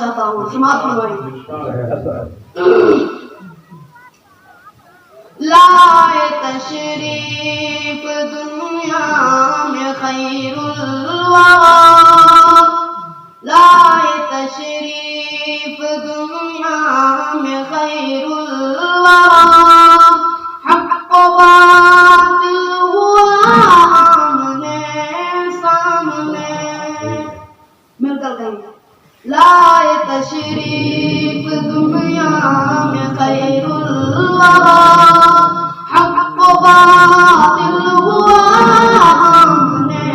چاہتا ہوں، سماعت فرمائیں۔ لائے تشریف دنیا میں خیر الورا، لائے تشریف دنیا میں خیر الورا، حق و باطل ہوا آمنے سامنے۔ مل کر کہیں لائے تشریف دنیا میں خیر الورا، حق و باطل ہوا آمنے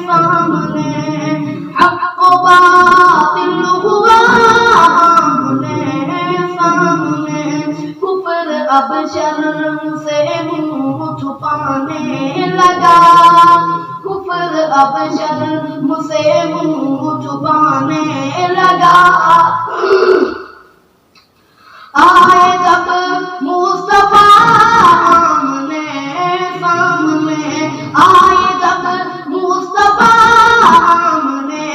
سامنے، حق و باطل ہوا آمنے سامنے۔ کفر اب شرم سے منہ چھپانے لگا، کفر اب شرم سے منہ چھپانے لگا۔ آئے جب مصطفیٰ آمنے سامنے، آئے جب مصطفیٰ آمنے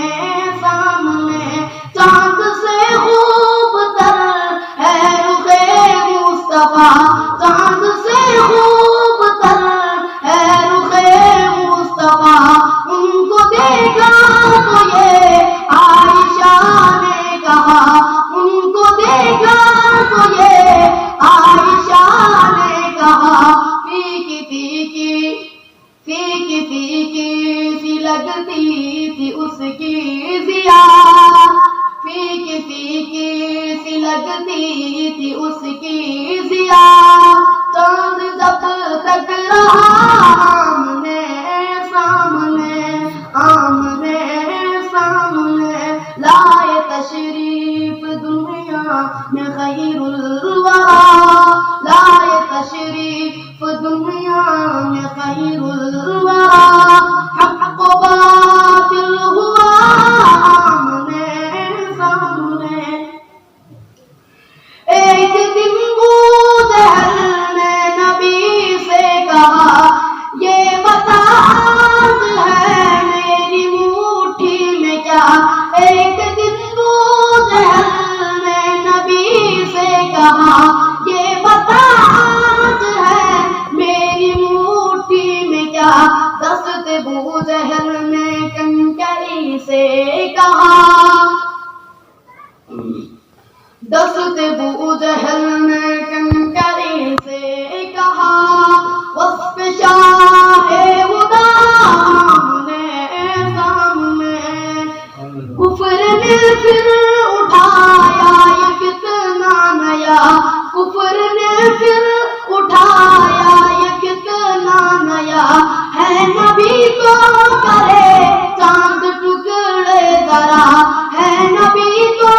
سامنے، چاند سے خوب تر ہے رخ مصطفیٰ، چاند سے خوب تر ہے رخ مصطفیٰ۔ ان کو دیکھا تو یہ عائشہ نے کہا، ان کو دیکھا تو یہ عائشہ نے کہا، فیکی فیکی فیکی فیکی سی لگتی تھی اس کی ضیا، فیکی فیکی سی لگتی تھی اس کی ضیا۔ چاند جب تک رہا آمنے سامنے، آمنے سامنے، لائے تشریف دنیا میں خیر الورا، لائے تشریف دنیا میں خیر الورا، حق و باطل ہوا آمنے سامنے۔ ایک دن بوجہل نے نبی سے کہا، یہ بتا آج ہے میری مٹھی میں کیا۔ ایک دن بوجہل نے نبی سے کہا، یہ بتا آج ہے میری مٹھی میں کیا۔ دست بوجہل نے کنکری سے کہا، دست بوجہل نے کنکری سے کہا، وصف شاہ ہدا آمنے سامنے۔ کفر نے پھر اٹھایا یہ فتنہ نیا، کفر نے پھر اٹھایا یہ فتنہ نیا، ہے نبی تو کرے چاند ٹکڑے ذرا، ہے نبی تو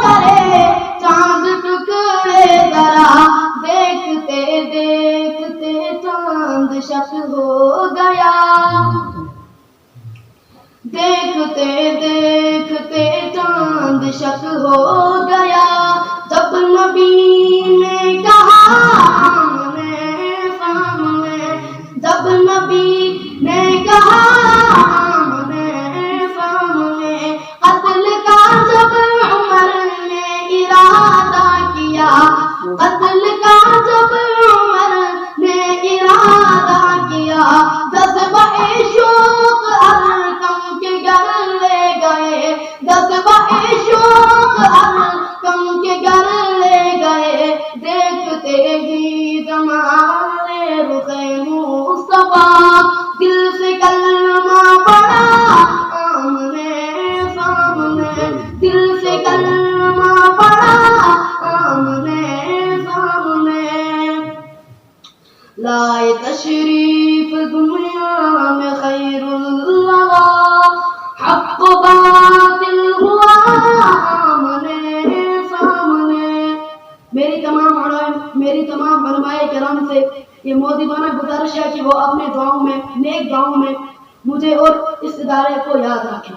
کرے چاند ٹکڑے ذرا۔ دیکھتے دیکھتے چاند شک ہو گیا، دیکھتے دیکھتے چاند شک ہو گیا۔ جب نبی نے کہا آمنے سامنے، جب نبی نے کہا آمنے سامنے، قتل کا جب عمر نے ارادہ کیا، قتل کا جب عمر نے ارادہ کیا، جذبہ شوق ارقم کے گھر لے گئے، جذبہ شوق ارقم کے گھر لے گئے۔ دیکھتے ہی جمال رخ مصطفیٰ، دل سے کلمہ پڑا آمنے سامنے، دل سے کلمہ پڑا آمنے سامنے۔ لائے تشریف دنیا میں خیر الورا، حق و باطل ہوا آمنے سامنے۔ میری تمام علماء کرام سے یہ مودبانہ گزارش ہے کہ وہ اپنے دعاؤں میں، نیک دعاؤں میں مجھے اور اس ادارے کو یاد رکھیں۔